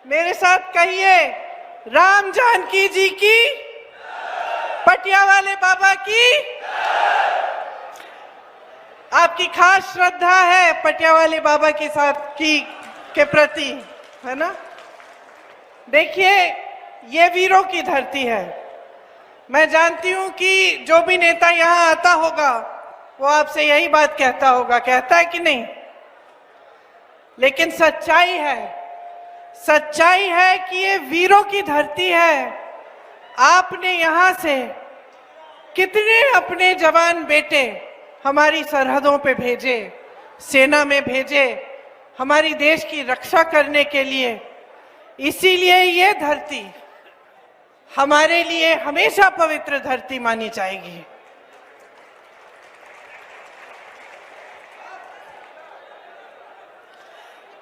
मेरे साथ कहिए, राम जानकी जी की, पटिया वाले बाबा की। आपकी खास श्रद्धा है पटिया वाले बाबा के साथ के प्रति, है ना? देखिए, ये वीरों की धरती है। मैं जानती हूं कि जो भी नेता यहां आता होगा वो आपसे यही बात कहता होगा, कहता है कि नहीं? लेकिन सच्चाई है कि ये वीरों की धरती है। आपने यहां से कितने अपने जवान बेटे हमारी सरहदों पे भेजे, सेना में भेजे, हमारी देश की रक्षा करने के लिए। इसीलिए ये धरती हमारे लिए हमेशा पवित्र धरती मानी जाएगी।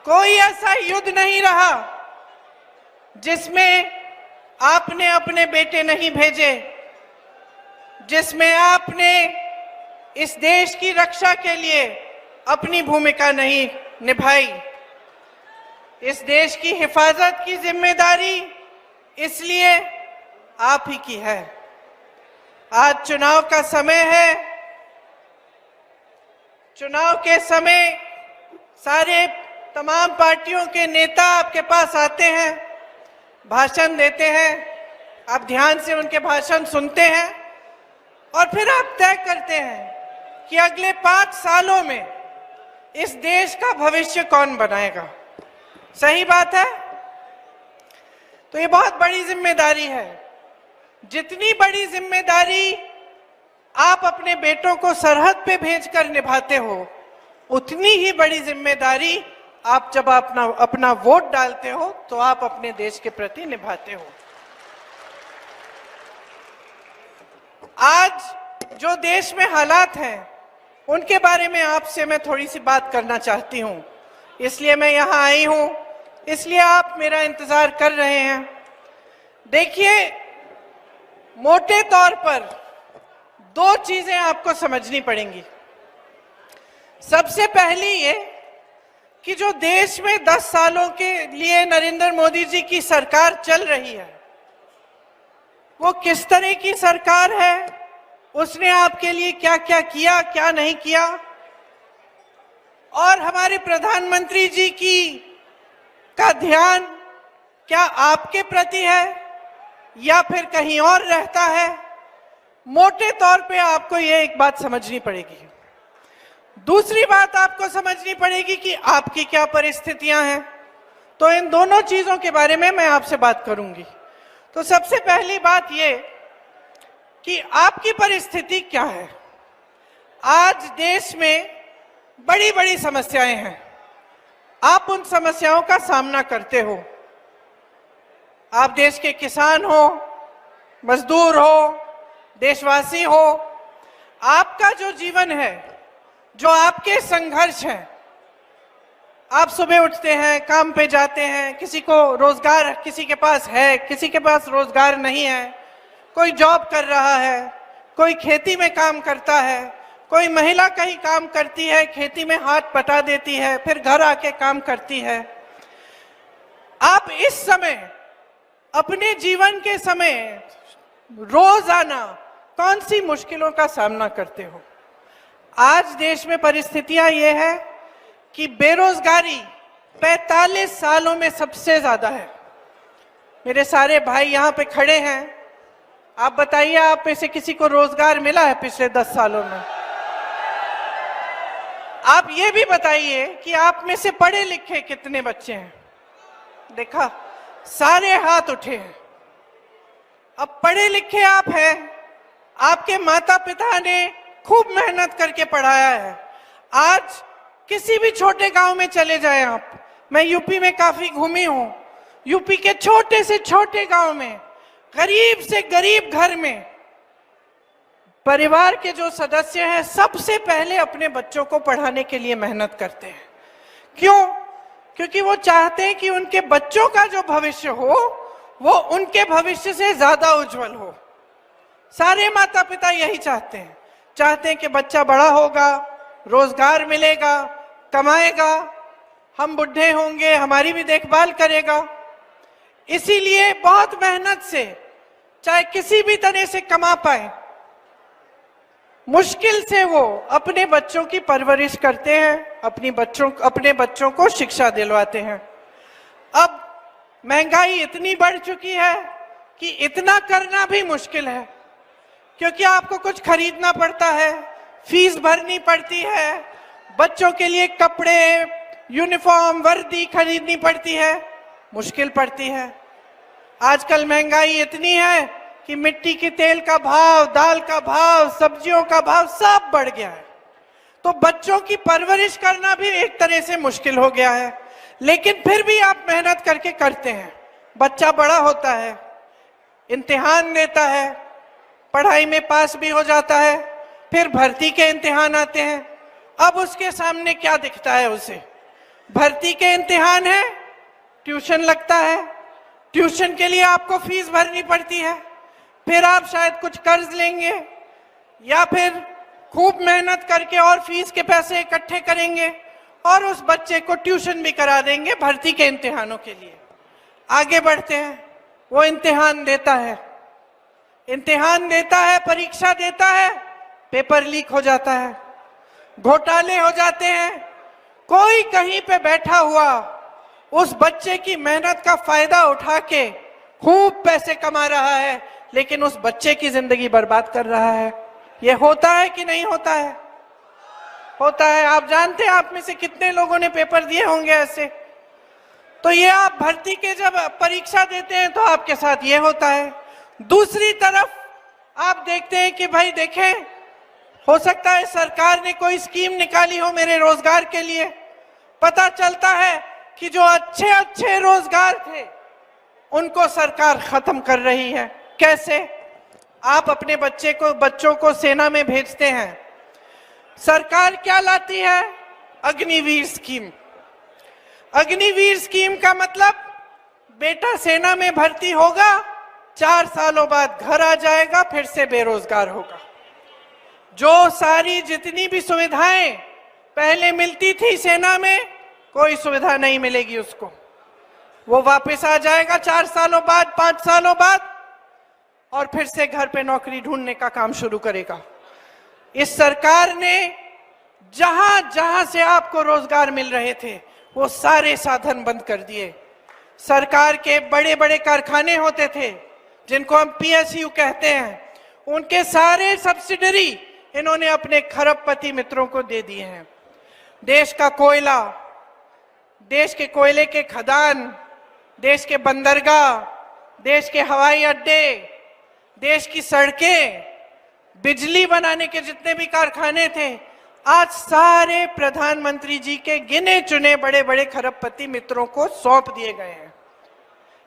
कोई ऐसा युद्ध नहीं रहा जिसमें आपने अपने बेटे नहीं भेजे, जिसमें आपने इस देश की रक्षा के लिए अपनी भूमिका नहीं निभाई। इस देश की हिफाजत की जिम्मेदारी इसलिए आप ही की है। आज चुनाव का समय है। चुनाव के समय सारे तमाम पार्टियों के नेता आपके पास आते हैं, भाषण देते हैं। आप ध्यान से उनके भाषण सुनते हैं और फिर आप तय करते हैं कि अगले 5 सालों में इस देश का भविष्य कौन बनाएगा। सही बात है? तो ये बहुत बड़ी जिम्मेदारी है। जितनी बड़ी जिम्मेदारी आप अपने बेटों को सरहद पे भेजकर निभाते हो, उतनी ही बड़ी जिम्मेदारी आप जब अपना वोट डालते हो तो आप अपने देश के प्रति निभाते हो। आज जो देश में हालात हैं उनके बारे में आपसे मैं थोड़ी सी बात करना चाहती हूं, इसलिए मैं यहां आई हूं, इसलिए आप मेरा इंतजार कर रहे हैं। देखिए, मोटे तौर पर 2 चीजें आपको समझनी पड़ेंगी। सबसे पहली ये कि जो देश में 10 सालों के लिए नरेंद्र मोदी जी की सरकार चल रही है, वो किस तरह की सरकार है, उसने आपके लिए क्या क्या किया, क्या नहीं किया, और हमारे प्रधानमंत्री जी का ध्यान क्या आपके प्रति है या फिर कहीं और रहता है। मोटे तौर पे आपको ये एक बात समझनी पड़ेगी। दूसरी बात आपको समझनी पड़ेगी कि आपकी क्या परिस्थितियां हैं। तो इन दोनों चीजों के बारे में मैं आपसे बात करूंगी। तो सबसे पहली बात ये कि आपकी परिस्थिति क्या है। आज देश में बड़ी बड़ी समस्याएं हैं, आप उन समस्याओं का सामना करते हो। आप देश के किसान हो, मजदूर हो, देशवासी हो, आपका जो जीवन है, जो आपके संघर्ष हैं, आप सुबह उठते हैं, काम पे जाते हैं, किसी को रोजगार किसी के पास है, किसी के पास रोजगार नहीं है, कोई जॉब कर रहा है, कोई खेती में काम करता है, कोई महिला कहीं काम करती है, खेती में हाथ बटा देती है, फिर घर आके काम करती है। आप इस समय अपने जीवन के समय रोजाना कौन सी मुश्किलों का सामना करते हो। आज देश में परिस्थितियां ये है कि बेरोजगारी 45 सालों में सबसे ज्यादा है। मेरे सारे भाई यहाँ पे खड़े हैं, आप बताइए, आप में से किसी को रोजगार मिला है पिछले 10 सालों में? आप ये भी बताइए कि आप में से पढ़े लिखे कितने बच्चे हैं? देखा, सारे हाथ उठे हैं। अब पढ़े लिखे आप हैं, आपके माता पिता ने खूब मेहनत करके पढ़ाया है। आज किसी भी छोटे गांव में चले जाएं आप, मैं यूपी में काफी घूमी हूं, यूपी के छोटे से छोटे गांव में, गरीब से गरीब घर में परिवार के जो सदस्य हैं सबसे पहले अपने बच्चों को पढ़ाने के लिए मेहनत करते हैं। क्यों? क्योंकि वो चाहते हैं कि उनके बच्चों का जो भविष्य हो वो उनके भविष्य से ज्यादा उज्जवल हो। सारे माता पिता यही चाहते हैं कि बच्चा बड़ा होगा, रोजगार मिलेगा, कमाएगा, हम बुढ़े होंगे, हमारी भी देखभाल करेगा। इसीलिए बहुत मेहनत से, चाहे किसी भी तरह से कमा पाए, मुश्किल से वो अपने बच्चों की परवरिश करते हैं, अपने बच्चों को शिक्षा दिलवाते हैं। अब महंगाई इतनी बढ़ चुकी है कि इतना करना भी मुश्किल है, क्योंकि आपको कुछ खरीदना पड़ता है, फीस भरनी पड़ती है, बच्चों के लिए कपड़े, यूनिफॉर्म, वर्दी खरीदनी पड़ती है, मुश्किल पड़ती है। आजकल महंगाई इतनी है कि मिट्टी के तेल का भाव, दाल का भाव, सब्जियों का भाव सब बढ़ गया है। तो बच्चों की परवरिश करना भी एक तरह से मुश्किल हो गया है, लेकिन फिर भी आप मेहनत करके करते हैं। बच्चा बड़ा होता है, इम्तिहान देता है, पढ़ाई में पास भी हो जाता है, फिर भर्ती के इम्तिहान आते हैं। अब उसके सामने क्या दिखता है उसे? भर्ती के इम्तिहान है, ट्यूशन लगता है, ट्यूशन के लिए आपको फीस भरनी पड़ती है, फिर आप शायद कुछ कर्ज लेंगे या फिर खूब मेहनत करके और फीस के पैसे इकट्ठे करेंगे और उस बच्चे को ट्यूशन भी करा देंगे भर्ती के इम्तिहानों के लिए। आगे बढ़ते हैं, वो इम्तिहान देता है, परीक्षा देता है, पेपर लीक हो जाता है, घोटाले हो जाते हैं। कोई कहीं पे बैठा हुआ उस बच्चे की मेहनत का फायदा उठा के खूब पैसे कमा रहा है, लेकिन उस बच्चे की जिंदगी बर्बाद कर रहा है। ये होता है कि नहीं होता है? होता है। आप जानते हैं आप में से कितने लोगों ने पेपर दिए होंगे ऐसे। तो ये आप भर्ती के जब परीक्षा देते हैं तो आपके साथ ये होता है। दूसरी तरफ आप देखते हैं कि भाई देखें, हो सकता है सरकार ने कोई स्कीम निकाली हो मेरे रोजगार के लिए। पता चलता है कि जो अच्छे अच्छे रोजगार थे उनको सरकार खत्म कर रही है। कैसे? आप अपने बच्चों को सेना में भेजते हैं, सरकार क्या लाती है? अग्निवीर स्कीम। अग्निवीर स्कीम का मतलब बेटा सेना में भर्ती होगा, 4 सालों बाद घर आ जाएगा, फिर से बेरोजगार होगा। जो सारी जितनी भी सुविधाएं पहले मिलती थी सेना में, कोई सुविधा नहीं मिलेगी उसको। वो वापस आ जाएगा 4 सालों बाद, 5 सालों बाद, और फिर से घर पे नौकरी ढूंढने का काम शुरू करेगा। इस सरकार ने जहां जहां से आपको रोजगार मिल रहे थे वो सारे साधन बंद कर दिए। सरकार के बड़े बड़े कारखाने होते थे जिनको हम पीएसयू कहते हैं, उनके सारे सब्सिडरी इन्होंने अपने खरबपति मित्रों को दे दिए हैं। देश का कोयला, देश के कोयले के खदान, देश के बंदरगाह, देश के हवाई अड्डे, देश की सड़कें, बिजली बनाने के जितने भी कारखाने थे, आज सारे प्रधानमंत्री जी के गिने चुने बड़े बड़े खरबपति मित्रों को सौंप दिए गए हैं।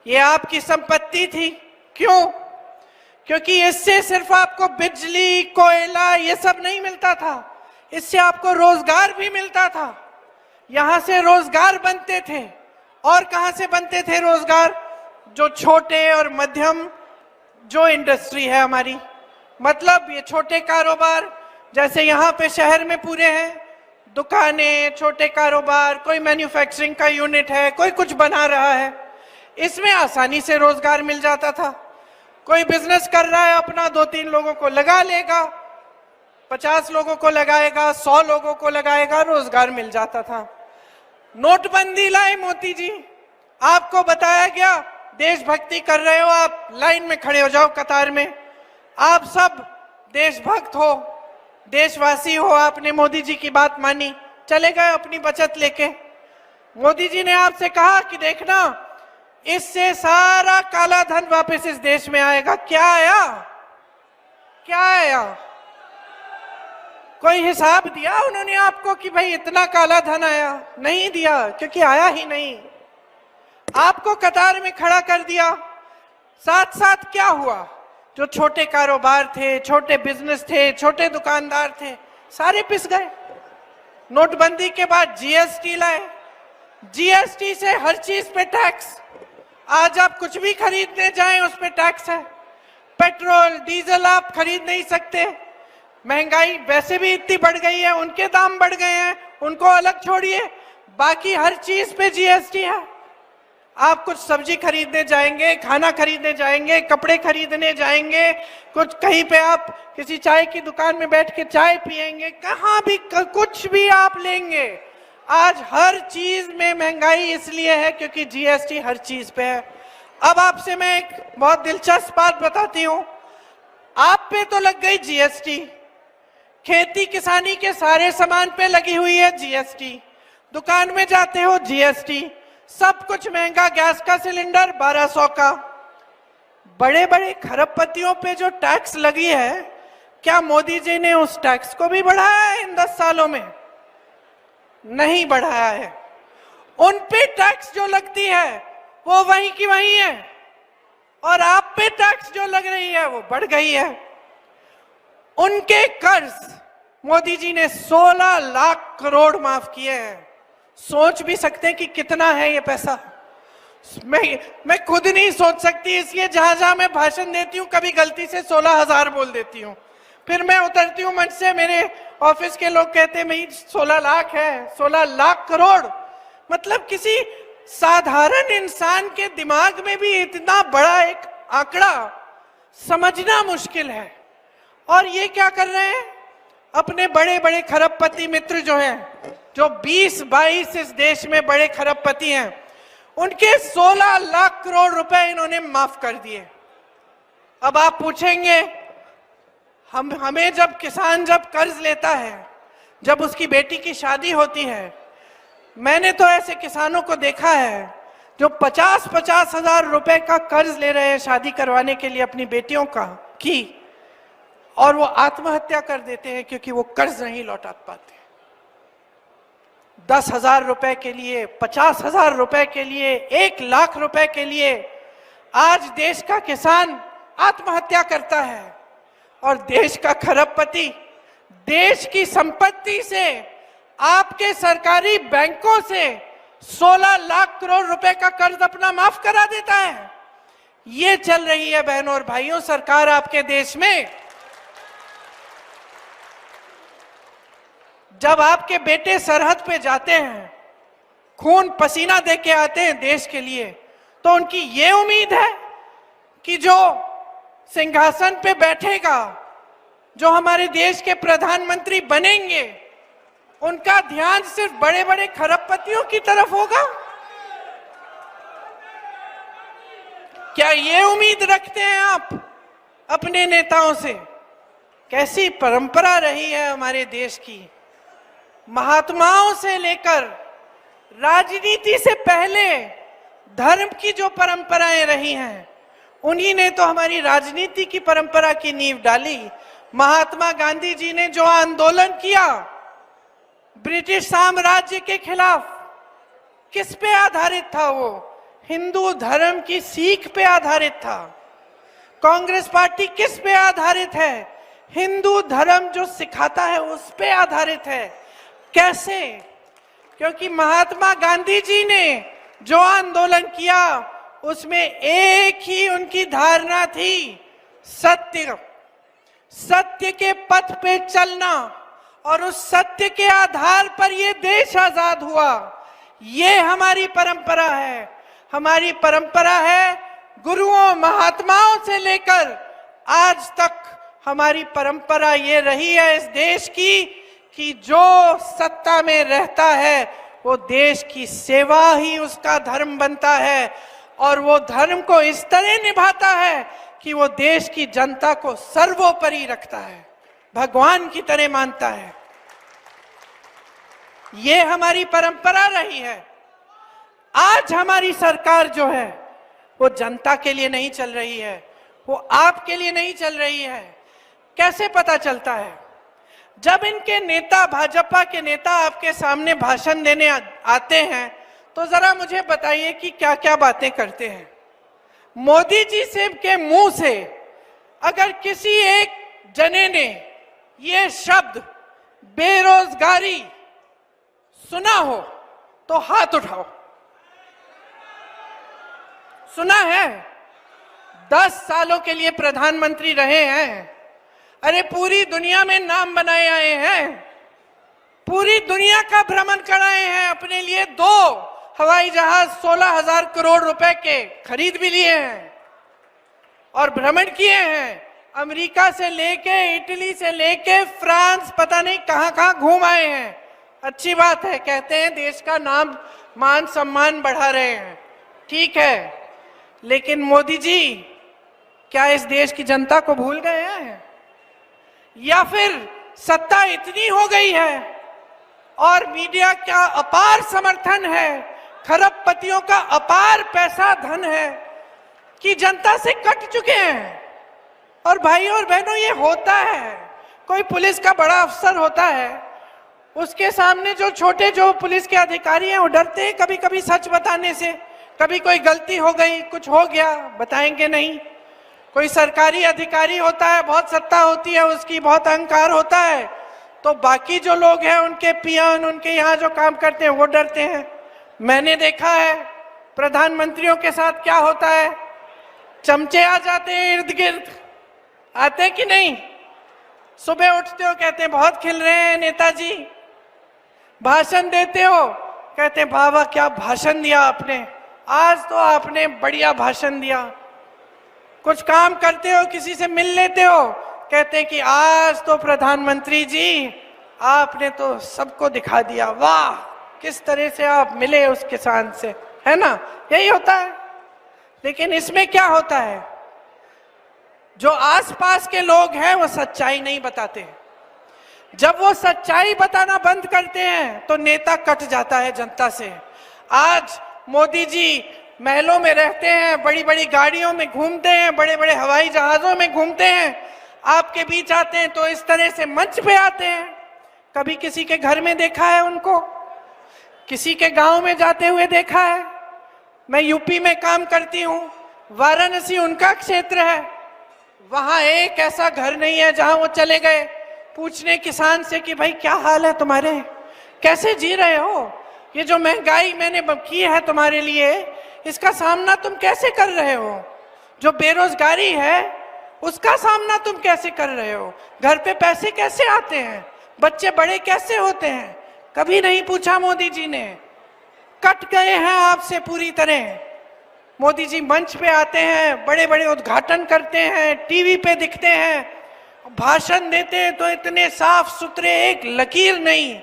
ये आपकी संपत्ति थी। क्यों? क्योंकि इससे सिर्फ आपको बिजली, कोयला ये सब नहीं मिलता था, इससे आपको रोजगार भी मिलता था। यहां से रोजगार बनते थे। और कहां से बनते थे रोजगार? जो छोटे और मध्यम जो इंडस्ट्री है हमारी, मतलब ये छोटे कारोबार, जैसे यहाँ पे शहर में पूरे हैं दुकानें, छोटे कारोबार, कोई मैन्युफैक्चरिंग का यूनिट है, कोई कुछ बना रहा है, इसमें आसानी से रोजगार मिल जाता था। कोई बिजनेस कर रहा है अपना, 2-3 लोगों को लगा लेगा, 50 लोगों को लगाएगा, 100 लोगों को लगाएगा, रोजगार मिल जाता था। नोटबंदी लाए मोदी जी, आपको बताया गया देशभक्ति कर रहे हो आप, लाइन में खड़े हो जाओ कतार में, आप सब देशभक्त हो, देशवासी हो, आपने मोदी जी की बात मानी, चले गए अपनी बचत लेके। मोदी जी ने आपसे कहा कि देखना इससे सारा काला धन वापस इस देश में आएगा। क्या आया? क्या आया? कोई हिसाब दिया उन्होंने आपको कि भाई इतना काला धन आया? नहीं दिया, क्योंकि आया ही नहीं। आपको कतार में खड़ा कर दिया। साथ साथ क्या हुआ? जो छोटे कारोबार थे, छोटे बिजनेस थे, छोटे दुकानदार थे, सारे पिस गए। नोटबंदी के बाद जीएसटी लाए, जीएसटी से हर चीज पे टैक्स। आज आप कुछ भी खरीदने जाएं उस पे टैक्स है। पेट्रोल डीजल आप खरीद नहीं सकते। महंगाई वैसे भी इतनी बढ़ गई है, उनके दाम बढ़ गए हैं, उनको अलग छोड़िए, बाकी हर चीज पे जीएसटी है। आप कुछ सब्जी खरीदने जाएंगे, खाना खरीदने जाएंगे, कपड़े खरीदने जाएंगे, कुछ कहीं पे आप किसी चाय की दुकान में बैठ के चाय पिएंगे, कहाँ भी कुछ भी आप लेंगे, आज हर चीज में महंगाई इसलिए है क्योंकि जीएसटी हर चीज पे है। अब आपसे मैं एक बहुत दिलचस्प बात बताती हूँ। आप पे तो लग गई जीएसटी, खेती किसानी के सारे सामान पे लगी हुई है जीएसटी, दुकान में जाते हो जीएसटी, सब कुछ महंगा, गैस का सिलेंडर 1200 का। बड़े बड़े खरबपतियों पे जो टैक्स लगी है, क्या मोदी जी ने उस टैक्स को भी बढ़ाया है इन 10 सालों में? नहीं बढ़ाया है। उन पे टैक्स जो लगती है वो वहीं की वहीं है, और आप पे टैक्स जो लग रही है वो बढ़ गई है। उनके कर्ज मोदी जी ने 16 लाख करोड़ माफ किए हैं। सोच भी सकते हैं कि कितना है ये पैसा। मैं खुद नहीं सोच सकती, इसलिए जहां जहां मैं भाषण देती हूँ कभी गलती से 16,000 बोल देती हूँ, फिर मैं उतरती हूँ मंच से, मेरे ऑफिस के लोग कहते हैं भाई 16 लाख है, 16 लाख करोड़, मतलब किसी साधारण इंसान के दिमाग में भी इतना बड़ा एक आंकड़ा समझना मुश्किल है। और ये क्या कर रहे हैं, अपने बड़े बड़े खरबपति मित्र जो हैं, जो 20-22 इस देश में बड़े खरबपति हैं, उनके 16 लाख करोड़ रुपए इन्होंने माफ कर दिए। अब आप पूछेंगे, हमें जब किसान जब कर्ज लेता है, जब उसकी बेटी की शादी होती है, मैंने तो ऐसे किसानों को देखा है जो 50-50 हजार रुपए का कर्ज ले रहे हैं शादी करवाने के लिए अपनी बेटियों की, और वो आत्महत्या कर देते हैं क्योंकि वो कर्ज नहीं लौटा पाते। 10,000 रुपए के लिए, 50,000 रुपए के लिए, 1 लाख रुपए के लिए आज देश का किसान आत्महत्या करता है, और देश का खरबपति देश की संपत्ति से, आपके सरकारी बैंकों से 16 लाख करोड़ रुपए का कर्ज अपना माफ करा देता है। ये चल रही है बहनों और भाइयों सरकार आपके देश में। जब आपके बेटे सरहद पे जाते हैं, खून पसीना दे के आते हैं देश के लिए, तो उनकी ये उम्मीद है कि जो सिंहासन पे बैठेगा, जो हमारे देश के प्रधानमंत्री बनेंगे, उनका ध्यान सिर्फ बड़े बड़े खरबपतियों की तरफ होगा? क्या ये उम्मीद रखते हैं आप अपने नेताओं से? कैसी परंपरा रही है हमारे देश की, महात्माओं से लेकर राजनीति से पहले धर्म की जो परंपराएं रही हैं, उन्हीं ने तो हमारी राजनीति की परंपरा की नींव डाली। महात्मा गांधी जी ने जो आंदोलन किया ब्रिटिश साम्राज्य के खिलाफ, किस पे आधारित था? वो हिंदू धर्म की सीख पे आधारित था। कांग्रेस पार्टी किस पे आधारित है? हिंदू धर्म जो सिखाता है उस पे आधारित है। कैसे? क्योंकि महात्मा गांधी जी ने जो आंदोलन किया उसमें एक ही उनकी धारणा थी, सत्य, सत्य के पथ पे चलना, और उस सत्य के आधार पर ये देश आजाद हुआ। ये हमारी परंपरा है। हमारी परंपरा है गुरुओं महात्माओं से लेकर आज तक हमारी परंपरा ये रही है इस देश की कि जो सत्ता में रहता है वो देश की सेवा ही उसका धर्म बनता है, और वो धर्म को इस तरह निभाता है कि वो देश की जनता को सर्वोपरि रखता है, भगवान की तरह मानता है। ये हमारी परंपरा रही है। आज हमारी सरकार जो है वो जनता के लिए नहीं चल रही है, वो आपके लिए नहीं चल रही है। कैसे पता चलता है? जब इनके नेता, भाजपा के नेता आपके सामने भाषण देने आते हैं तो जरा मुझे बताइए कि क्या क्या बातें करते हैं। मोदी जी से के मुंह से अगर किसी एक जने ने ये शब्द बेरोजगारी सुना हो तो हाथ उठाओ। सुना है? 10 सालों के लिए प्रधानमंत्री रहे हैं, अरे पूरी दुनिया में नाम बनाए आए हैं, पूरी दुनिया का भ्रमण कराए हैं, अपने लिए 2 हवाई जहाज 16,000 करोड़ रुपए के खरीद भी लिए हैं और भ्रमण किए हैं। अमेरिका से लेके, इटली से लेके फ्रांस, पता नहीं कहां कहां घूम आए हैं। अच्छी बात है, कहते हैं देश का नाम मान सम्मान बढ़ा रहे हैं, ठीक है। लेकिन मोदी जी क्या इस देश की जनता को भूल गए हैं, या फिर सत्ता इतनी हो गई है और मीडिया का अपार समर्थन है, खरबपतियों का अपार पैसा धन है कि जनता से कट चुके हैं। और भाइयों और बहनों, ये होता है, कोई पुलिस का बड़ा अफसर होता है, उसके सामने जो छोटे जो पुलिस के अधिकारी हैं वो डरते हैं कभी कभी सच बताने से। कभी कोई गलती हो गई, कुछ हो गया, बताएंगे नहीं। कोई सरकारी अधिकारी होता है, बहुत सत्ता होती है उसकी, बहुत अहंकार होता है, तो बाकी जो लोग हैं उनके पियन, उनके यहाँ जो काम करते हैं वो डरते हैं। मैंने देखा है प्रधानमंत्रियों के साथ क्या होता है, चमचे आ जाते हैं इर्द गिर्द, आते कि नहीं? सुबह उठते हो कहते हैं बहुत खिल रहे हैं नेताजी, भाषण देते हो कहते हैं वाह वाह क्या भाषण दिया आपने, आज तो आपने बढ़िया भाषण दिया। कुछ काम करते हो, किसी से मिल लेते हो, कहते हैं कि आज तो प्रधानमंत्री जी आपने तो सबको दिखा दिया, वाह किस तरह से आप मिले उस किसान से, है ना? यही होता है। लेकिन इसमें क्या होता है, जो आसपास के लोग हैं वो सच्चाई नहीं बताते। जब वो सच्चाई बताना बंद करते हैं तो नेता कट जाता है जनता से। आज मोदी जी महलों में रहते हैं, बड़ी बड़ी गाड़ियों में घूमते हैं, बड़े बड़े हवाई जहाजों में घूमते हैं, आपके बीच आते हैं तो इस तरह से मंच पे आते हैं। कभी किसी के घर में देखा है उनको, किसी के गांव में जाते हुए देखा है? मैं यूपी में काम करती हूँ, वाराणसी उनका क्षेत्र है, वहां एक ऐसा घर नहीं है जहां वो चले गए पूछने किसान से कि भाई क्या हाल है तुम्हारे, कैसे जी रहे हो, ये जो महंगाई मैंने की है तुम्हारे लिए, इसका सामना तुम कैसे कर रहे हो, जो बेरोजगारी है उसका सामना तुम कैसे कर रहे हो, घर पे पैसे कैसे आते हैं, बच्चे बड़े कैसे होते हैं, कभी नहीं पूछा मोदी जी ने। कट गए हैं आपसे पूरी तरह। मोदी जी मंच पे आते हैं, बड़े बड़े उद्घाटन करते हैं, टीवी पे दिखते हैं, भाषण देते हैं तो इतने साफ सुथरे, एक लकीर नहीं,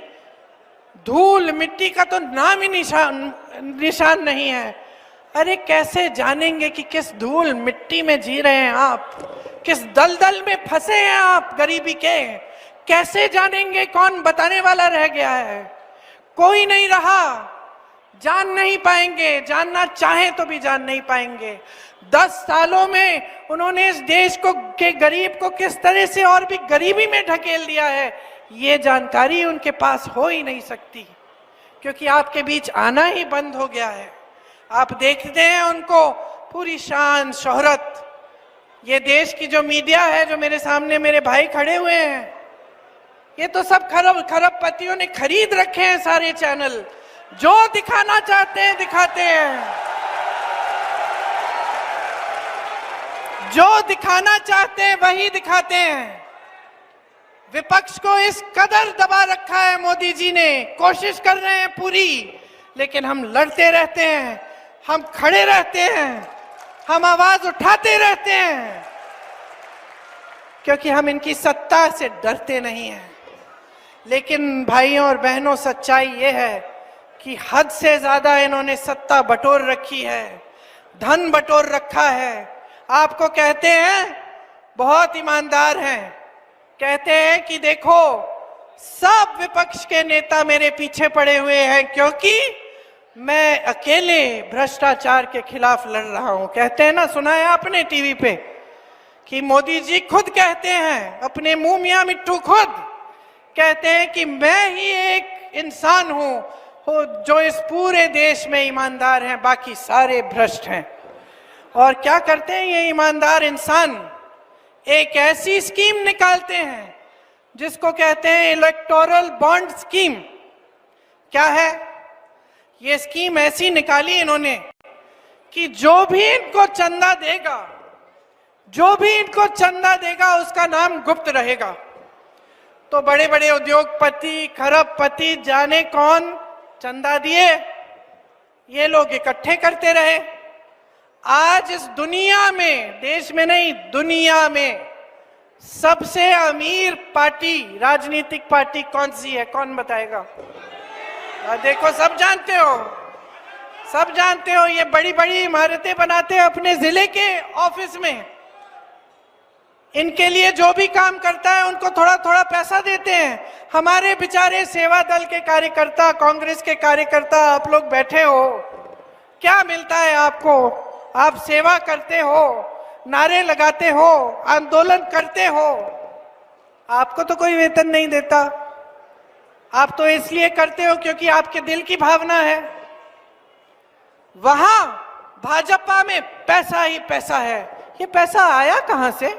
धूल मिट्टी का तो नाम ही निशान नहीं है। अरे कैसे जानेंगे कि किस धूल मिट्टी में जी रहे हैं आप, किस दलदल में फंसे हैं आप गरीबी के? कैसे जानेंगे? कौन बताने वाला रह गया है? कोई नहीं रहा। जान नहीं पाएंगे, जानना चाहे तो भी जान नहीं पाएंगे। 10 सालों में उन्होंने इस देश को के गरीब को किस तरह से और भी गरीबी में ढकेल दिया है, ये जानकारी उनके पास हो ही नहीं सकती, क्योंकि आपके बीच आना ही बंद हो गया है। आप देखते हैं उनको पूरी शान शोहरत, ये देश की जो मीडिया है, जो मेरे सामने मेरे भाई खड़े हुए हैं, ये तो सब खरबपतियों ने खरीद रखे हैं सारे चैनल, जो दिखाना चाहते हैं दिखाते हैं, जो दिखाना चाहते हैं वही दिखाते हैं। विपक्ष को इस कदर दबा रखा है मोदी जी ने, कोशिश कर रहे हैं पूरी, लेकिन हम लड़ते रहते हैं, हम खड़े रहते हैं, हम आवाज उठाते रहते हैं, क्योंकि हम इनकी सत्ता से डरते नहीं हैं। लेकिन भाइयों और बहनों, सच्चाई ये है कि हद से ज्यादा इन्होंने सत्ता बटोर रखी है, धन बटोर रखा है। आपको कहते हैं बहुत ईमानदार हैं, कहते हैं कि देखो सब विपक्ष के नेता मेरे पीछे पड़े हुए हैं क्योंकि मैं अकेले भ्रष्टाचार के खिलाफ लड़ रहा हूं। कहते हैं ना, सुना है आपने टीवी पे कि मोदी जी खुद कहते हैं, अपने मुंह मियां मिट्टू खुद कहते हैं कि मैं ही एक इंसान हूं जो इस पूरे देश में ईमानदार हैं, बाकी सारे भ्रष्ट हैं। और क्या करते हैं ये ईमानदार इंसान? एक ऐसी स्कीम निकालते हैं जिसको कहते हैं इलेक्टोरल बॉन्ड स्कीम। क्या है ये स्कीम? ऐसी निकाली इन्होंने कि जो भी इनको चंदा देगा, जो भी इनको चंदा देगा उसका नाम गुप्त रहेगा। तो बड़े बड़े उद्योगपति, खरबपति, जाने कौन चंदा दिए, ये लोग इकट्ठे करते रहे। आज इस दुनिया में, देश में नहीं दुनिया में सबसे अमीर पार्टी, राजनीतिक पार्टी कौन सी है? कौन बताएगा? देखो, सब जानते हो, सब जानते हो। ये बड़ी बड़ी इमारतें बनाते हैं अपने जिले के ऑफिस में। इनके लिए जो भी काम करता है उनको थोड़ा थोड़ा पैसा देते हैं। हमारे बेचारे सेवा दल के कार्यकर्ता, कांग्रेस के कार्यकर्ता, आप लोग बैठे हो, क्या मिलता है आपको? आप सेवा करते हो, नारे लगाते हो, आंदोलन करते हो, आपको तो कोई वेतन नहीं देता। आप तो इसलिए करते हो क्योंकि आपके दिल की भावना है। वहां भाजपा में पैसा ही पैसा है। ये पैसा आया कहां से?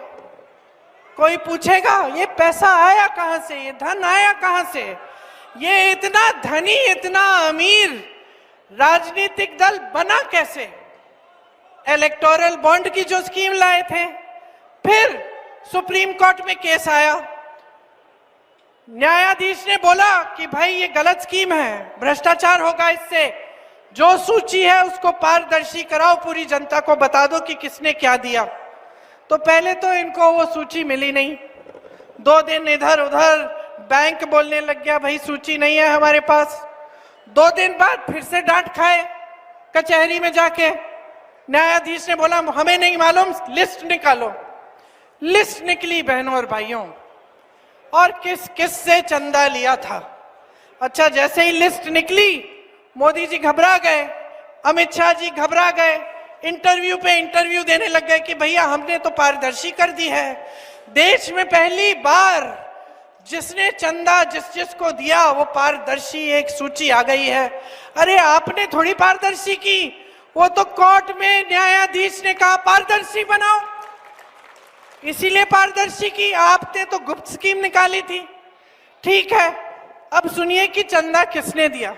कोई पूछेगा ये पैसा आया कहां से, ये धन आया कहां से? ये इतना धनी, इतना अमीर राजनीतिक दल बना कैसे? इलेक्टोरल बॉन्ड की जो स्कीम लाए थे, फिर सुप्रीम कोर्ट में केस आया, न्यायाधीश ने बोला कि भाई ये गलत स्कीम है, भ्रष्टाचार होगा इससे, जो सूची है उसको पारदर्शी कराओ, पूरी जनता को बता दो कि किसने क्या दिया। तो पहले तो इनको वो सूची मिली नहीं, 2 दिन इधर उधर बैंक बोलने लग गया भाई सूची नहीं है हमारे पास। 2 दिन बाद फिर से डांट खाए कचहरी में जाके, न्यायाधीश ने बोला हमें नहीं मालूम, लिस्ट निकालो। लिस्ट निकली बहनों और भाइयों, और किस किस से चंदा लिया था। अच्छा, जैसे ही लिस्ट निकली मोदी जी घबरा गए, अमित शाह जी घबरा गए, इंटरव्यू पे इंटरव्यू देने लग गए कि भैया हमने तो पारदर्शी कर दी है। देश में पहली बार जिसने चंदा जिस जिसको दिया वो पारदर्शी एक सूची आ गई है। अरे आपने थोड़ी पारदर्शी की, वो तो कोर्ट में न्यायाधीश ने कहा पारदर्शी बनाओ, इसीलिए पारदर्शी की। आपने तो गुप्त स्कीम निकाली थी। ठीक है, अब सुनिए कि चंदा किसने दिया।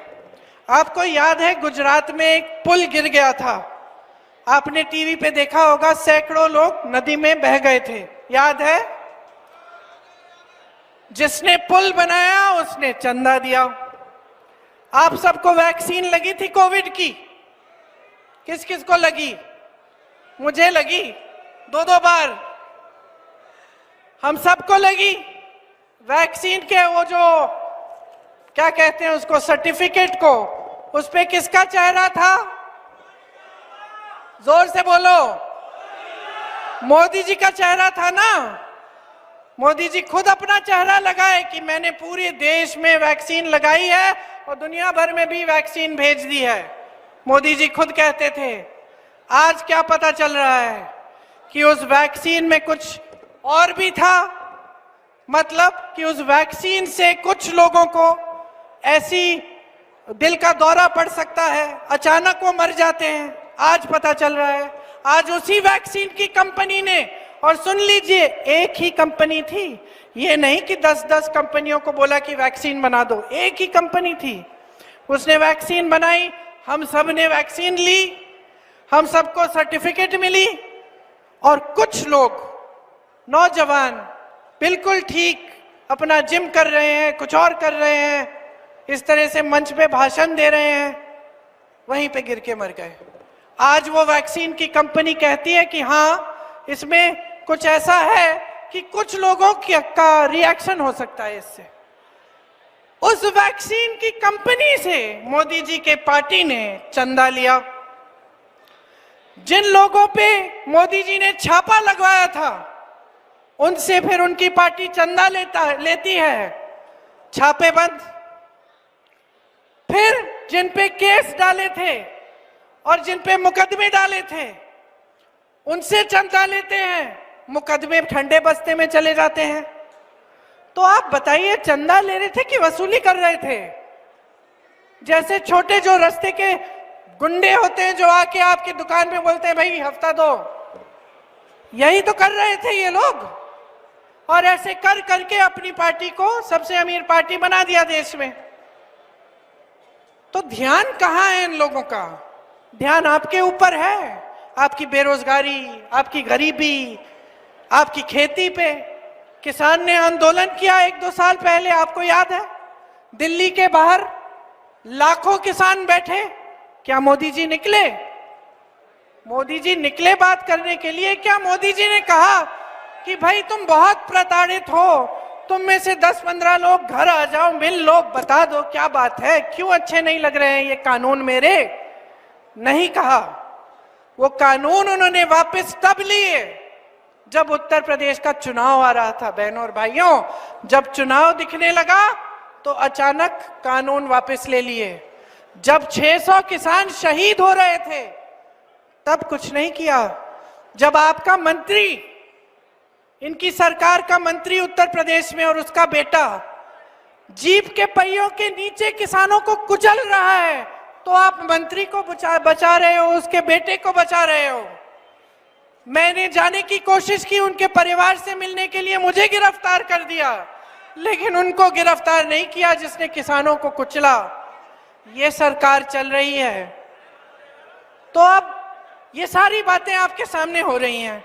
आपको याद है गुजरात में एक पुल गिर गया था, आपने टीवी पे देखा होगा, सैकड़ों लोग नदी में बह गए थे, याद है? जिसने पुल बनाया उसने चंदा दिया। आप सबको वैक्सीन लगी थी कोविड की? किस किस को लगी? मुझे लगी 2-2 बार, हम सबको लगी। वैक्सीन के वो जो क्या कहते हैं उसको, सर्टिफिकेट को, उस पे किसका चेहरा था? जोर से बोलो। मोदी जी का चेहरा था ना। मोदी जी खुद अपना चेहरा लगाए कि मैंने पूरे देश में वैक्सीन लगाई है और दुनिया भर में भी वैक्सीन भेज दी है, मोदी जी खुद कहते थे। आज क्या पता चल रहा है कि उस वैक्सीन में कुछ और भी था, मतलब कि उस वैक्सीन से कुछ लोगों को ऐसी दिल का दौरा पड़ सकता है, अचानक वो मर जाते हैं। आज पता चल रहा है, आज उसी वैक्सीन की कंपनी ने, और सुन लीजिए एक ही कंपनी थी, ये नहीं कि 10-10 कंपनियों को बोला कि वैक्सीन बना दो, एक ही कंपनी थी, उसने वैक्सीन बनाई, हम सब ने वैक्सीन ली, हम सबको सर्टिफिकेट मिली, और कुछ लोग नौजवान बिल्कुल ठीक अपना जिम कर रहे हैं, कुछ और कर रहे हैं, इस तरह से मंच पे भाषण दे रहे हैं, वहीं पे गिर के मर गए। आज वो वैक्सीन की कंपनी कहती है कि हाँ इसमें कुछ ऐसा है कि कुछ लोगों का रिएक्शन हो सकता है इससे। उस वैक्सीन की कंपनी से मोदी जी के पार्टी ने चंदा लिया। जिन लोगों पे मोदी जी ने छापा लगवाया था उनसे फिर उनकी पार्टी चंदा लेती है, छापे बंद। फिर जिन पे केस डाले थे और जिन पे मुकदमे डाले थे उनसे चंदा लेते हैं, मुकदमे ठंडे बस्ते में चले जाते हैं। तो आप बताइए चंदा ले रहे थे कि वसूली कर रहे थे? जैसे छोटे जो रास्ते के गुंडे होते हैं जो आके आपकी दुकान पे बोलते हैं भाई हफ्ता दो, यही तो कर रहे थे ये लोग। और ऐसे कर करके अपनी पार्टी को सबसे अमीर पार्टी बना दिया देश में। तो ध्यान कहाँ है इन लोगों का? ध्यान आपके ऊपर है, आपकी बेरोजगारी, आपकी गरीबी, आपकी खेती पे। किसान ने आंदोलन किया 1-2 साल पहले, आपको याद है? दिल्ली के बाहर लाखों किसान बैठे, क्या मोदी जी निकले? मोदी जी निकले बात करने के लिए? क्या मोदी जी ने कहा कि भाई तुम बहुत प्रताड़ित हो, तुम में से 10-15 लोग घर आ जाओ, मिल लो, बता दो क्या बात है, क्यों अच्छे नहीं लग रहे हैं ये कानून मेरे? नहीं कहा। वो कानून उन्होंने वापस तब लिए जब उत्तर प्रदेश का चुनाव आ रहा था। बहनों और भाइयों, जब चुनाव दिखने लगा तो अचानक कानून वापस ले लिए। जब 600 किसान शहीद हो रहे थे तब कुछ नहीं किया। जब आपका मंत्री, इनकी सरकार का मंत्री उत्तर प्रदेश में और उसका बेटा जीप के पहियों के नीचे किसानों को कुचल रहा है, तो आप मंत्री को बचा रहे हो, उसके बेटे को बचा रहे हो। मैंने जाने की कोशिश की, उनके परिवार से मिलने के लिए मुझे गिरफ्तार कर दिया, लेकिन उनको गिरफ्तार नहीं किया जिसने किसानों को कुचला। ये सरकार चल रही है। तो अब ये सारी बातें आपके सामने हो रही हैं।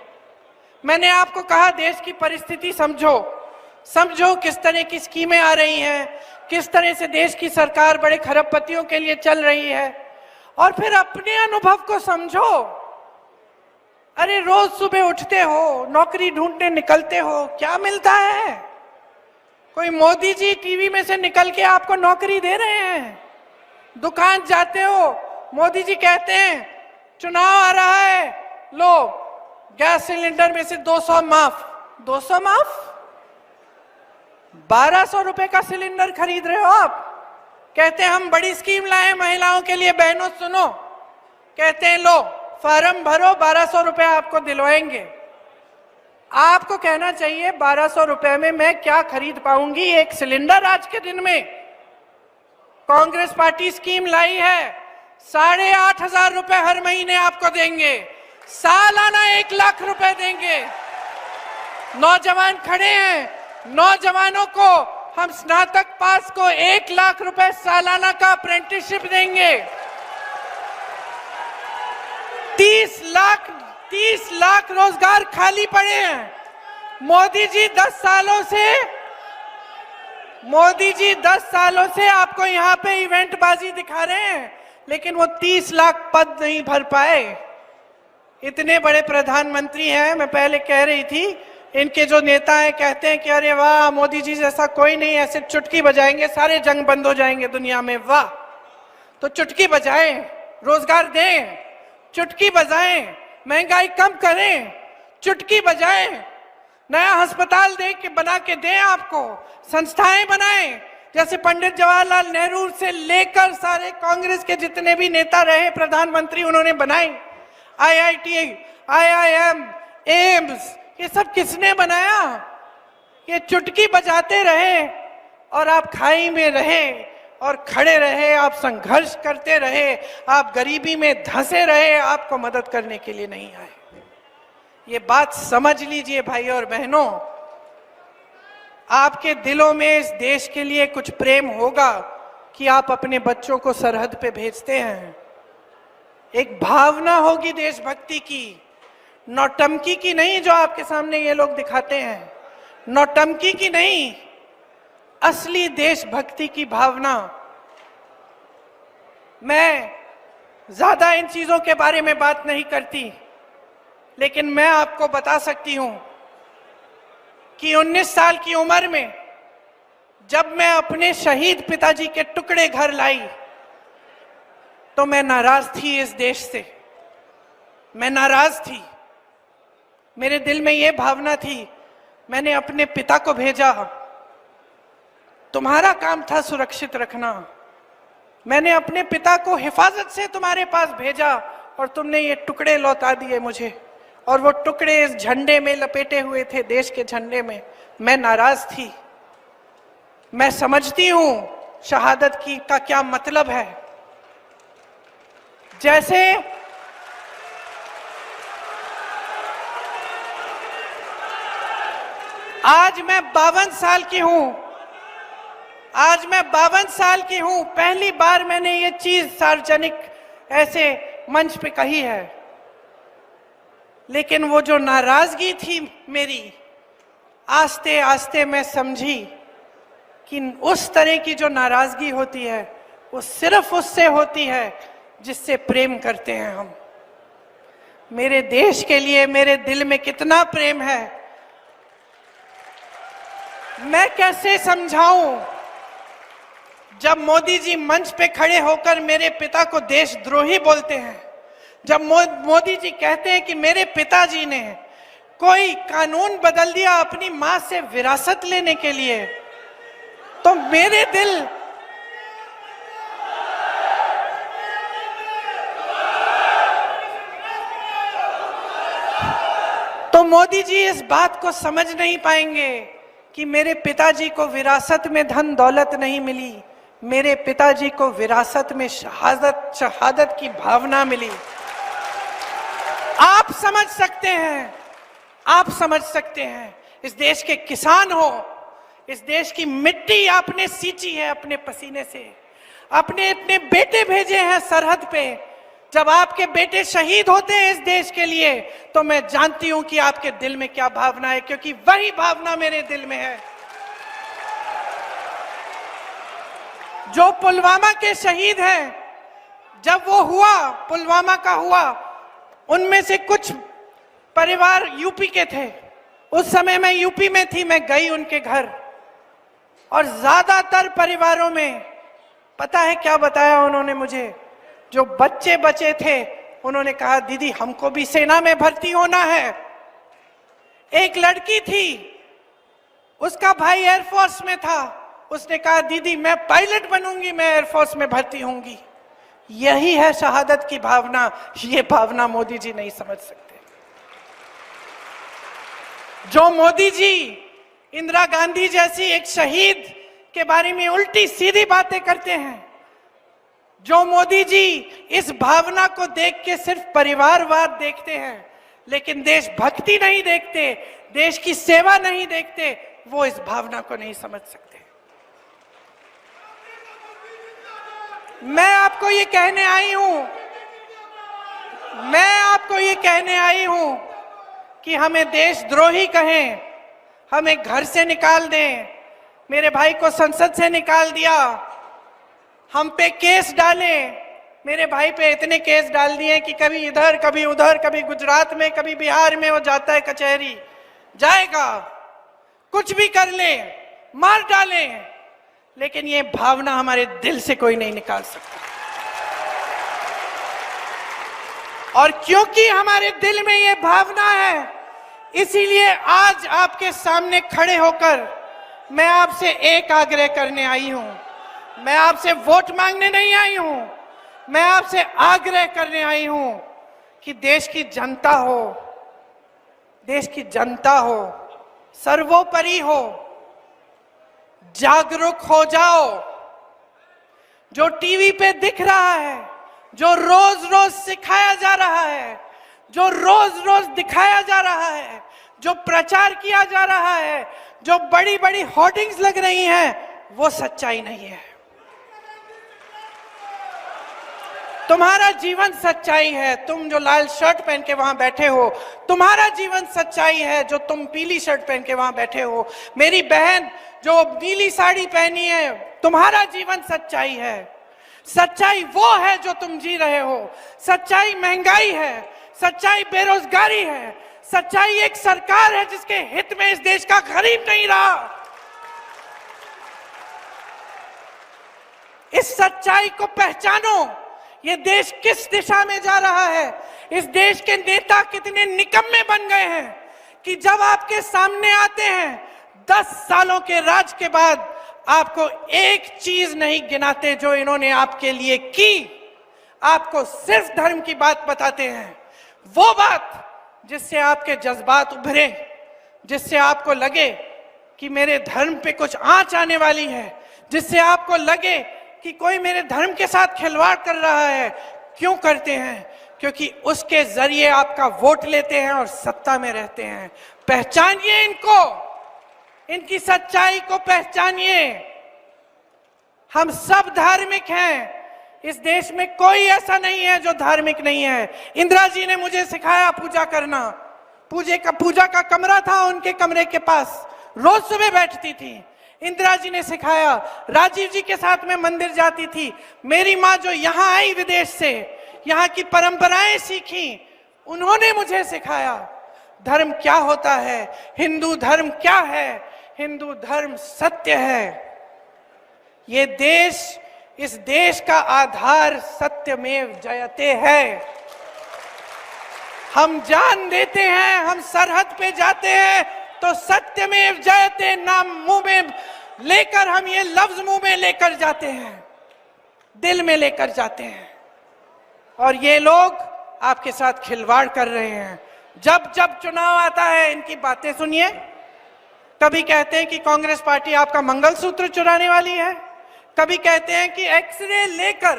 मैंने आपको कहा देश की परिस्थिति समझो किस तरह की स्कीमें आ रही हैं, किस तरह से देश की सरकार बड़े खरबपतियों के लिए चल रही है, और फिर अपने अनुभव को समझो। अरे रोज सुबह उठते हो, नौकरी ढूंढने निकलते हो, क्या मिलता है? कोई मोदी जी टीवी में से निकल के आपको नौकरी दे रहे हैं? दुकान जाते हो, मोदी जी कहते हैं चुनाव आ रहा है, लो गैस सिलेंडर में से 200 माफ। 200 माफ? 1200 रुपए का सिलेंडर खरीद रहे हो आप। कहते हैं हम बड़ी स्कीम लाए महिलाओं के लिए। बहनों सुनो, कहते हैं लो फॉर्म भरो, 1200 रुपए आपको दिलवाएंगे। आपको कहना चाहिए 1200 रुपए में मैं क्या खरीद पाऊंगी एक सिलेंडर आज के दिन में? कांग्रेस पार्टी स्कीम लाई है, 8,500 रुपए हर महीने आपको देंगे, सालाना 1 लाख रुपए देंगे। नौजवान खड़े हैं, नौजवानों को हम स्नातक पास को 1 लाख रुपए सालाना का अप्रेंटिसशिप देंगे। 30 लाख रोजगार खाली पड़े हैं। मोदी जी 10 सालों से आपको यहाँ पे इवेंट बाजी दिखा रहे हैं, लेकिन वो 30 लाख पद नहीं भर पाए। इतने बड़े प्रधानमंत्री हैं। मैं पहले कह रही थी, इनके जो नेता हैं कहते हैं कि अरे वाह मोदी जी जैसा कोई नहीं, ऐसे चुटकी बजाएंगे सारे जंग बंद हो जाएंगे दुनिया में। वाह, तो चुटकी बजाएं, रोजगार दें, चुटकी बजाएं, महंगाई कम करें, चुटकी बजाएं, नया अस्पताल बना के दें, आपको संस्थाएं बनाएं, जैसे पंडित जवाहरलाल नेहरू से लेकर सारे कांग्रेस के जितने भी नेता रहे प्रधानमंत्री उन्होंने बनाए। IIT, IIM, एम्स, ये सब किसने बनाया? ये चुटकी बजाते रहे और आप खाई में रहे और खड़े रहे, आप संघर्ष करते रहे, आप गरीबी में धंसे रहे, आपको मदद करने के लिए नहीं आए। ये बात समझ लीजिए भाई और बहनों। आपके दिलों में इस देश के लिए कुछ प्रेम होगा कि आप अपने बच्चों को सरहद पे भेजते हैं। एक भावना होगी देशभक्ति की, नौटंकी की नहीं जो आपके सामने ये लोग दिखाते हैं, नौटंकी की नहीं, असली देशभक्ति की भावना। मैं ज्यादा इन चीजों के बारे में बात नहीं करती, लेकिन मैं आपको बता सकती हूं कि 19 साल की उम्र में जब मैं अपने शहीद पिताजी के टुकड़े घर लाई तो मैं नाराज थी इस देश से। मैं नाराज थी, मेरे दिल में ये भावना थी। मैंने अपने पिता को भेजा, तुम्हारा काम था सुरक्षित रखना। मैंने अपने पिता को हिफाजत से तुम्हारे पास भेजा और तुमने ये टुकड़े लौटा दिए मुझे, और वो टुकड़े इस झंडे में लपेटे हुए थे, देश के झंडे में। मैं नाराज थी। मैं समझती हूं शहादत की का क्या मतलब है। जैसे आज मैं 52 साल की हूं, आज मैं 52 साल की हूं, पहली बार मैंने ये चीज सार्वजनिक ऐसे मंच पे कही है। लेकिन वो जो नाराजगी थी मेरी, आस्ते आस्ते मैं समझी कि उस तरह की जो नाराजगी होती है वो सिर्फ उससे होती है जिससे प्रेम करते हैं हम। मेरे देश के लिए मेरे दिल में कितना प्रेम है, मैं कैसे समझाऊं। जब मोदी जी मंच पे खड़े होकर मेरे पिता को देशद्रोही बोलते हैं, जब मोदी जी कहते हैं कि मेरे पिताजी ने कोई कानून बदल दिया अपनी मां से विरासत लेने के लिए, तो मेरे दिल तो मोदी जी इस बात को समझ नहीं पाएंगे कि मेरे पिताजी को विरासत में धन दौलत नहीं मिली, मेरे पिताजी को विरासत में शहादत की भावना मिली। आप समझ सकते हैं, आप समझ सकते हैं। इस देश के किसान हो, इस देश की मिट्टी आपने सींची है अपने पसीने से, अपने अपने बेटे भेजे हैं सरहद पे। जब आपके बेटे शहीद होते हैं इस देश के लिए, तो मैं जानती हूं कि आपके दिल में क्या भावना है, क्योंकि वही भावना मेरे दिल में है। जो पुलवामा के शहीद हैं, जब वो हुआ, पुलवामा का हुआ, उनमें से कुछ परिवार यूपी के थे। उस समय मैं यूपी में थी, मैं गई उनके घर, और ज्यादातर परिवारों में पता है क्या बताया उन्होंने मुझे? जो बच्चे बचे थे उन्होंने कहा दीदी हमको भी सेना में भर्ती होना है। एक लड़की थी, उसका भाई एयरफोर्स में था, उसने कहा दीदी मैं पायलट बनूंगी, मैं एयरफोर्स में भर्ती होंगी। यही है शहादत की भावना। ये भावना मोदी जी नहीं समझ सकते। जो मोदी जी इंदिरा गांधी जैसी एक शहीद के बारे में उल्टी सीधी बातें करते हैं, जो मोदी जी इस भावना को देख के सिर्फ परिवारवाद देखते हैं, लेकिन देशभक्ति नहीं देखते, देश की सेवा नहीं देखते, वो इस भावना को नहीं समझ सकते। मैं आपको ये कहने आई हूं, मैं आपको ये कहने आई हूं कि हमें देशद्रोही कहें, हमें घर से निकाल दें, मेरे भाई को संसद से निकाल दिया, हम पे केस डाले, मेरे भाई पे इतने केस डाल दिए कि कभी इधर कभी उधर, कभी गुजरात में कभी बिहार में वो जाता है कचहरी, जाएगा, कुछ भी कर ले, मार डाले, लेकिन ये भावना हमारे दिल से कोई नहीं निकाल सकता। और क्योंकि हमारे दिल में ये भावना है, इसीलिए आज आपके सामने खड़े होकर मैं आपसे एक आग्रह करने आई हूं। मैं आपसे वोट मांगने नहीं आई हूं, मैं आपसे आग्रह करने आई हूं कि देश की जनता हो, देश की जनता हो, सर्वोपरि हो, जागरूक हो जाओ। जो टीवी पे दिख रहा है, जो रोज रोज सिखाया जा रहा है, जो रोज रोज दिखाया जा रहा है, जो प्रचार किया जा रहा है, जो बड़ी बड़ी होर्डिंग्स लग रही हैं, वो सच्चाई नहीं है। तुम्हारा जीवन सच्चाई है। तुम जो लाल शर्ट पहन के वहां बैठे हो, तुम्हारा जीवन सच्चाई है। जो तुम पीली शर्ट पहन के वहां बैठे हो, मेरी बहन जो नीली साड़ी पहनी है, तुम्हारा जीवन सच्चाई है। सच्चाई वो है जो तुम जी रहे हो। सच्चाई महंगाई है, सच्चाई बेरोजगारी है, सच्चाई एक सरकार है जिसके हित में इस देश का गरीब नहीं रहा। इस सच्चाई को पहचानो। ये देश किस दिशा में जा रहा है, इस देश के नेता कितने निकम्मे बन गए हैं कि जब आपके सामने आते हैं 10 सालों के राज के बाद आपको एक चीज नहीं गिनाते जो इन्होंने आपके लिए की। आपको सिर्फ धर्म की बात बताते हैं, वो बात जिससे आपके जज्बात उभरे, जिससे आपको लगे कि मेरे धर्म पे कुछ आंच आने वाली है, जिससे आपको लगे कि कोई मेरे धर्म के साथ खिलवाड़ कर रहा है। क्यों करते हैं? क्योंकि उसके जरिए आपका वोट लेते हैं और सत्ता में रहते हैं। पहचानिए इनको, इनकी सच्चाई को पहचानिए। हम सब धार्मिक हैं। इस देश में कोई ऐसा नहीं है जो धार्मिक नहीं है। इंदिरा जी ने मुझे सिखाया पूजा करना। पूजा का कमरा था उनके कमरे के पास, रोज सुबह बैठती थी। इंदिरा जी ने सिखाया, राजीव जी के साथ मैं मंदिर जाती थी, मेरी माँ जो यहाँ आई विदेश से, यहाँ की परंपराएं सीखी, उन्होंने मुझे सिखाया धर्म क्या होता है, हिंदू धर्म क्या है। हिंदू धर्म सत्य है। ये देश, इस देश का आधार सत्यमेव जयते है। हम जान देते हैं, हम सरहद पे जाते हैं तो सत्यमेव जयते नाम मुंह में लेकर, हम ये लफ्ज मुंह में लेकर जाते हैं, दिल में लेकर जाते हैं। और ये लोग आपके साथ खिलवाड़ कर रहे हैं। जब जब चुनाव आता है इनकी बातें सुनिए। कभी कहते हैं कि कांग्रेस पार्टी आपका मंगलसूत्र चुराने वाली है, कभी कहते हैं कि एक्सरे लेकर,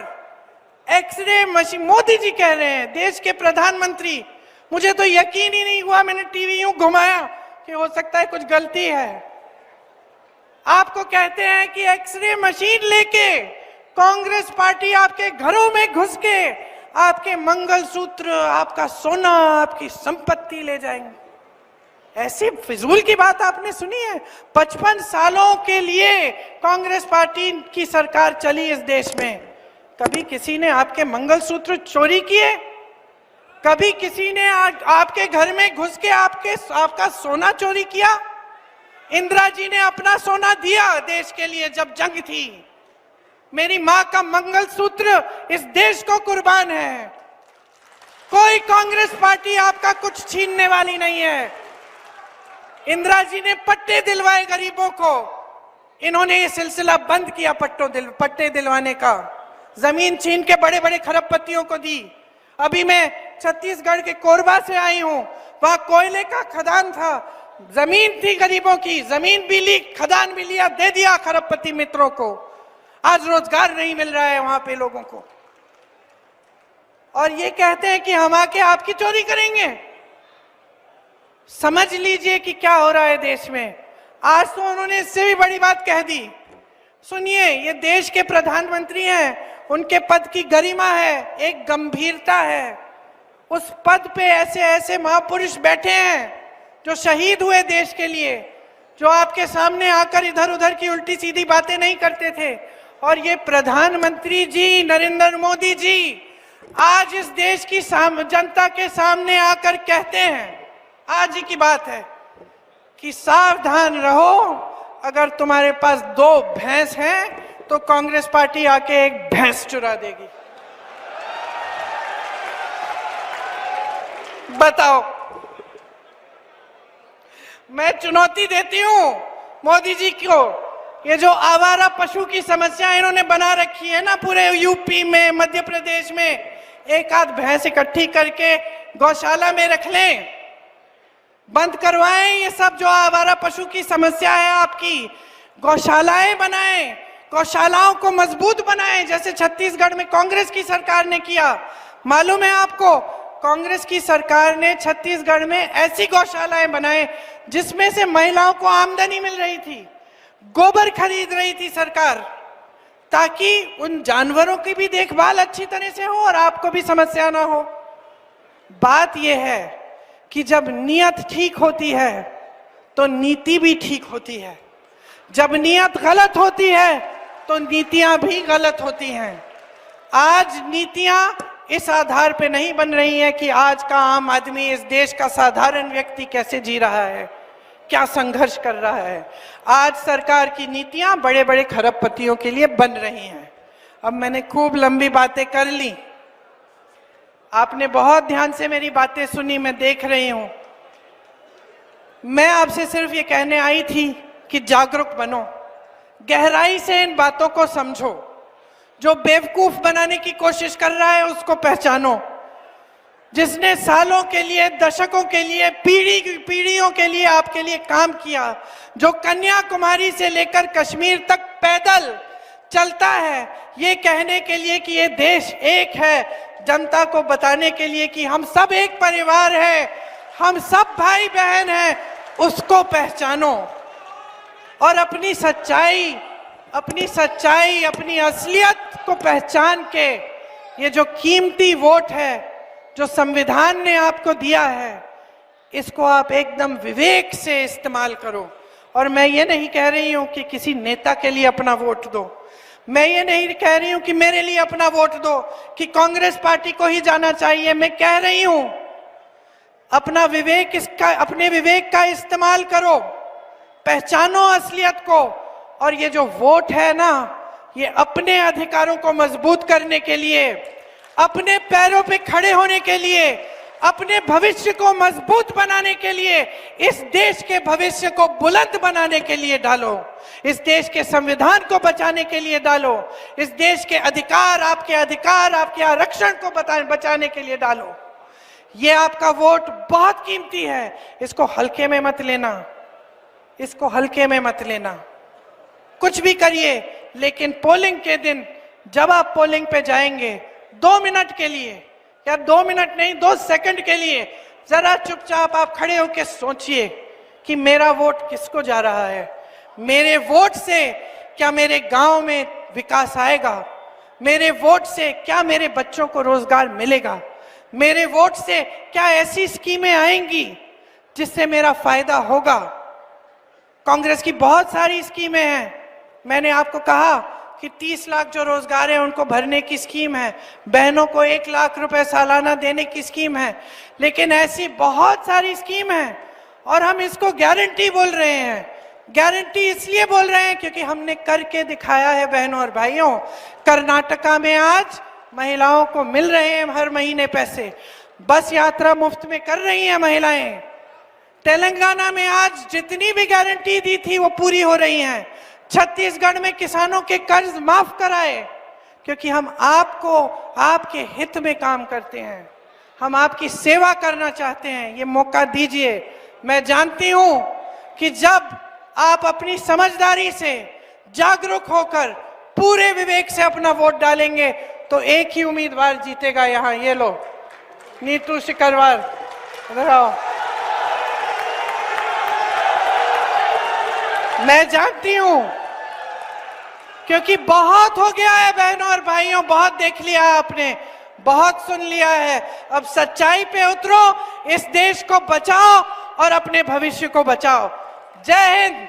एक्सरे मशीन, मोदी जी कह रहे हैं, देश के प्रधानमंत्री, मुझे तो यकीन ही नहीं हुआ, मैंने टीवी यूं घुमाया कि हो सकता है कुछ गलती है। आपको कहते हैं कि एक्सरे मशीन लेके कांग्रेस पार्टी आपके घरों में घुस के आपके मंगलसूत्र, आपका सोना, आपकी संपत्ति ले जाएंगे। ऐसी फिजूल की बात आपने सुनी है? 55 सालों के लिए कांग्रेस पार्टी की सरकार चली इस देश में, कभी किसी ने आपके मंगलसूत्र चोरी किए? कभी किसी ने आपके घर में घुस के आपका सोना चोरी किया? इंदिरा जी ने अपना सोना दिया देश के लिए जब जंग थी। मेरी मां का मंगलसूत्र इस देश को कुर्बान है। कोई कांग्रेस पार्टी आपका कुछ छीनने वाली नहीं है। इंदिरा जी ने पट्टे दिलवाए गरीबों को, इन्होंने ये सिलसिला बंद किया पट्टे दिलवाने का। जमीन छीन के बड़े बड़े खरबपतियों को दी। अभी मैं छत्तीसगढ़ के कोरबा से आई हूं, वहां कोयले का खदान था, जमीन थी गरीबों की, जमीन भी ली, खदान भी लिया, दे दिया खरबपति मित्रों को। आज रोजगार नहीं मिल रहा है वहां पे लोगों को। और ये कहते हैं कि हम आके आपकी चोरी करेंगे। समझ लीजिए कि क्या हो रहा है देश में। आज तो उन्होंने इससे भी बड़ी बात कह दी। सुनिए, ये देश के प्रधानमंत्री हैं, उनके पद की गरिमा है, एक गंभीरता है। उस पद पे ऐसे ऐसे महापुरुष बैठे हैं जो शहीद हुए देश के लिए, जो आपके सामने आकर इधर उधर की उल्टी सीधी बातें नहीं करते थे। और ये प्रधानमंत्री जी नरेंद्र मोदी जी आज इस देश की जनता के सामने आकर कहते हैं, आज ही की बात है, कि सावधान रहो, अगर तुम्हारे पास 2 भैंस हैं तो कांग्रेस पार्टी आके एक भैंस चुरा देगी। बताओ। मैं चुनौती देती हूं मोदी जी को, ये जो आवारा पशु की समस्या इन्होंने बना रखी है ना पूरे यूपी में, मध्य प्रदेश में, एक आध भैंस इकट्ठी करके गौशाला में रख लें, बंद करवाएं ये सब जो आवारा पशु की समस्या है आपकी। गौशालाएं बनाएं, गौशालाओं को मजबूत बनाएं, जैसे छत्तीसगढ़ में कांग्रेस की सरकार ने किया। मालूम है आपको, कांग्रेस की सरकार ने छत्तीसगढ़ में ऐसी गौशालाएं बनाए जिसमें से महिलाओं को आमदनी मिल रही थी, गोबर खरीद रही थी सरकार, ताकि उन जानवरों की भी देखभाल अच्छी तरह से हो और आपको भी समस्या ना हो। बात यह है कि जब नीयत ठीक होती है तो नीति भी ठीक होती है, जब नीयत गलत होती है तो नीतियां भी गलत होती हैं। आज नीतियां इस आधार पे नहीं बन रही हैं कि आज का आम आदमी, इस देश का साधारण व्यक्ति कैसे जी रहा है, क्या संघर्ष कर रहा है। आज सरकार की नीतियां बड़े बड़े खरबपतियों के लिए बन रही हैं। अब मैंने खूब लंबी बातें कर ली, आपने बहुत ध्यान से मेरी बातें सुनी, मैं देख रही हूं। मैं आपसे सिर्फ ये कहने आई थी कि जागरूक बनो, गहराई से इन बातों को समझो। जो बेवकूफ बनाने की कोशिश कर रहा है उसको पहचानो। जिसने सालों के लिए, दशकों के लिए, पीढ़ियों के लिए आपके लिए काम किया, जो कन्याकुमारी से लेकर कश्मीर तक पैदल चलता है ये कहने के लिए कि ये देश एक है, जनता को बताने के लिए कि हम सब एक परिवार है, हम सब भाई बहन हैं, उसको पहचानो और अपनी सच्चाई, अपनी असलियत को पहचान के ये जो कीमती वोट है जो संविधान ने आपको दिया है, इसको आप एकदम विवेक से इस्तेमाल करो और मैं ये नहीं कह रही हूं कि किसी नेता के लिए अपना वोट दो, मैं ये नहीं कह रही हूं कि मेरे लिए अपना वोट दो, कि कांग्रेस पार्टी को ही जाना चाहिए। मैं कह रही हूं अपना विवेक, अपने विवेक का इस्तेमाल करो, पहचानो असलियत को। और ये जो वोट है ना, ये अपने अधिकारों को मजबूत करने के लिए, अपने पैरों पे खड़े होने के लिए, अपने भविष्य को मजबूत बनाने के लिए, इस देश के भविष्य को बुलंद बनाने के लिए डालो, इस देश के संविधान को बचाने के लिए डालो, इस देश के अधिकार, आपके आरक्षण को बचाने के लिए डालो। ये आपका वोट बहुत कीमती है, इसको हल्के में मत लेना, इसको हल्के में मत लेना। कुछ भी करिए, लेकिन पोलिंग के दिन जब आप पोलिंग पे जाएंगे, 2 मिनट के लिए, या 2 मिनट नहीं, 2 सेकंड के लिए जरा चुपचाप आप खड़े होकर सोचिए कि मेरा वोट किसको जा रहा है। मेरे वोट से क्या मेरे गांव में विकास आएगा? मेरे वोट से क्या मेरे बच्चों को रोजगार मिलेगा? मेरे वोट से क्या ऐसी स्कीमें आएंगी जिससे मेरा फायदा होगा? कांग्रेस की बहुत सारी स्कीमें हैं। मैंने आपको कहा कि 30 लाख जो रोजगार है उनको भरने की स्कीम है, बहनों को 1 लाख रुपए सालाना देने की स्कीम है, लेकिन ऐसी बहुत सारी स्कीम है। और हम इसको गारंटी बोल रहे हैं। गारंटी इसलिए बोल रहे हैं क्योंकि हमने करके दिखाया है बहनों और भाइयों। कर्नाटका में आज महिलाओं को मिल रहे हैं हर महीने पैसे, बस यात्रा मुफ्त में कर रही हैं महिलाएं। तेलंगाना में आज जितनी भी गारंटी दी थी वो पूरी हो रही हैं। छत्तीसगढ़ में किसानों के कर्ज माफ कराए, क्योंकि हम आपको, आपके हित में काम करते हैं, हम आपकी सेवा करना चाहते हैं। ये मौका दीजिए। मैं जानती हूं कि जब आप अपनी समझदारी से जागरूक होकर पूरे विवेक से अपना वोट डालेंगे तो एक ही उम्मीदवार जीतेगा। यहां ये लो, नीतू सिकरवार, इधर आओ। मैं जानती हूं, क्योंकि बहुत हो गया है बहनों और भाइयों, बहुत देख लिया आपने, बहुत सुन लिया है। अब सच्चाई पे उतरो, इस देश को बचाओ और अपने भविष्य को बचाओ। जय हिंद।